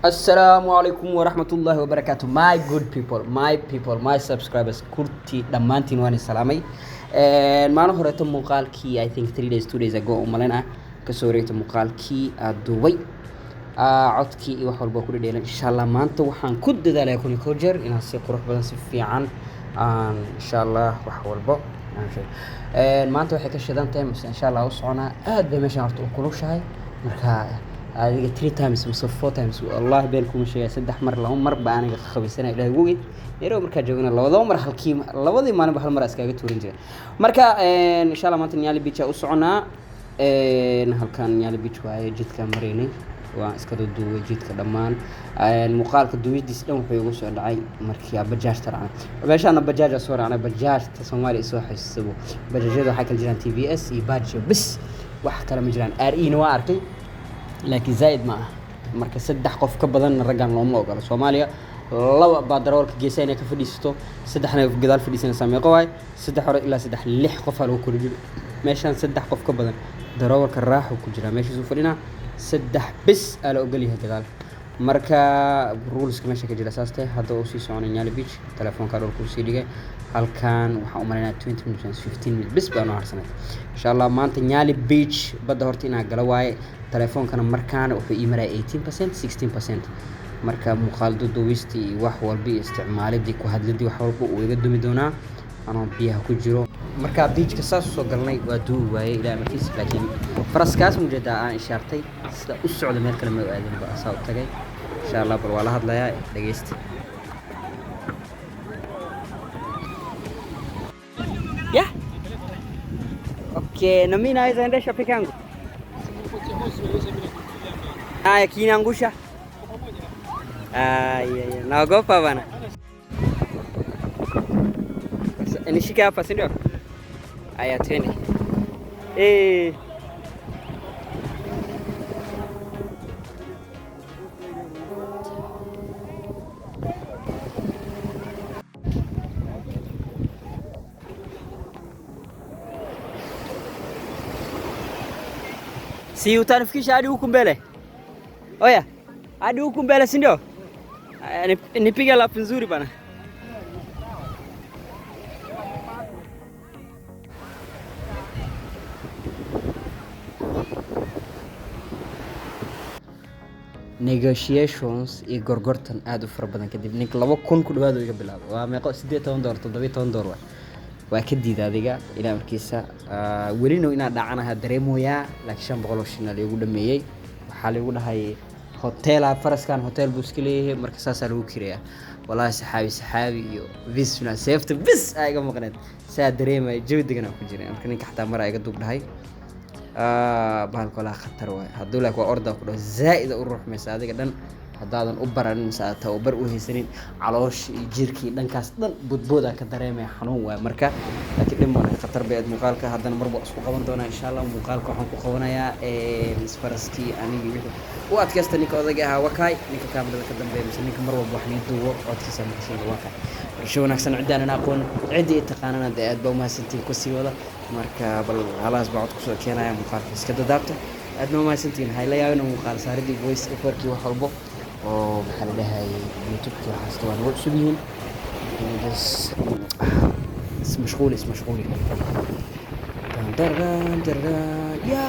السلام عليكم ورحمة الله وبركاته. My good people, my subscribers kurti dhammaantiin waan salaamay. Maalin hore tan muuqaalkii I think 3 days 2 days ago umalena ka soo reeyay muuqaalkii Dubai codkii iyo wax walba ku dhadheelan insha Allah maanta waxaan ku dadaalayaa kun ko jeer inaan si qurux badan si fiican insha Allah wax walba maanta waxay ka shidan tahay insha Allah u soconaa aad bay meeshan horta u kulushahay marka adiga 3 times mise 4 times Allah beelkum sheegay saddex mar laba mar baan aniga khabiisana ilaahay ugu weyn neero marka joogna labada mar halkii labadii maalin ba hal mar iskaga tuurin jiray marka insha Allah maanta Nyali Beach u soconaa halkan Nyali Beach waaye jidka mareynay waa iska duubay jidka dhamaan muuqaalka duubidiis dhan wuxuu ugu soo dhacay markii bajaaj taraan meeshana bajaaj soo raacay bajaajta Soomaaliya soo xisabo bajaajada waxa kala jiraan TVS iyo Bajaj bis wax kala ma jiraan RE waa arkay laakiin zaid ma marka saddex qof ka badan ragaan looma ogolo Soomaaliya laba baadaroolka geesayna ka fadhiisto saddexna gadaal fadhiisana sameeqo way saddex hore ilaa saddex lix qof loo kala jiro meeshan saddex qof ka badan darawalka raaxo ku jira meesha soo fadhina saddex bis ala ogol yahay gadaal marka rules meesha ka jira saastay hadda oo sii soconay Nyali Beach telefoonka dhulku sii dhigay halkan waxa u maleynaa 20 minutes 15 minutes bis baan harsanay insha Allah maanta Nyali Beach bada horta ina gala waaye telefonkana markaan wuxuu ii maray 18% 16% marka muuqaal duubisti wax walba isticmaaladii ku hadladii wax walba uu iga dumi doonaa anoo biyaha ku jiro marka beachka saas soo galnay waa duu waaye ilaa markiis laakiin faraskaas mujada aan ishaartay sida u socdo meel kale ma aadan ba asaw tagay insha Allah bal wala hadlayaa dhageysta ya okay na mimi naweza endesha peke yangu haya kinaangusha naogopa bana nishike hapa si ndio haya twende si utanifikisha hadi huku mbele oya hadi huku mbele si ndio nipiga lap nzuri bana negotiations iyo gorgortan aad u fara badan kadib nink 2,000 ku dhawaad iga bilaabo waa meeqo $18 $17 waa ka diiday adiga ilaa markiisa welino ina dhacanaha dareemoyaa laakiin 500 shilin lagu dhameeyay waxa lagu dhahay hotel faraskan hotel buskile marka saas lagu kireeyaa wallahi saxaabi iyo visna safety bis ayaga maqnad saa dareemay jawdigana ku jireen marka ninka xataa mar ayaga dub dhahay baalko la khatar way haduu la ku orda ku dhaw zaid u ruux meesha adiga dhan hadaadan u baran saata oo bar u haysanin caloosh jirkii dhankaas dhan budbooda ka dareemay xanuun way marka laakiin dhimo khatar bay muuqaalka hadana marba isku qaban doona insha Allah muuqaalka waxaan ku qabanayaa isfaraski aniga wixii oo adkaysta ninka odaga ah wakay ninka kaamirada ka dambeeyay ninka mar walba wax ni duubo codkiisa maqashin wakay شو نحسن عندنا نقول عندي تقاننا داد بوما سنتين كسيولا مركا بل خلاص بعد كسر كنا يا مخالف كده دابته عندنا ما سنتين هاي لا يا مخالف صار دي فويس اوفر وحلبه ومحل لها يوتيوب كي حستوان وسبيين بس مشغول دران يا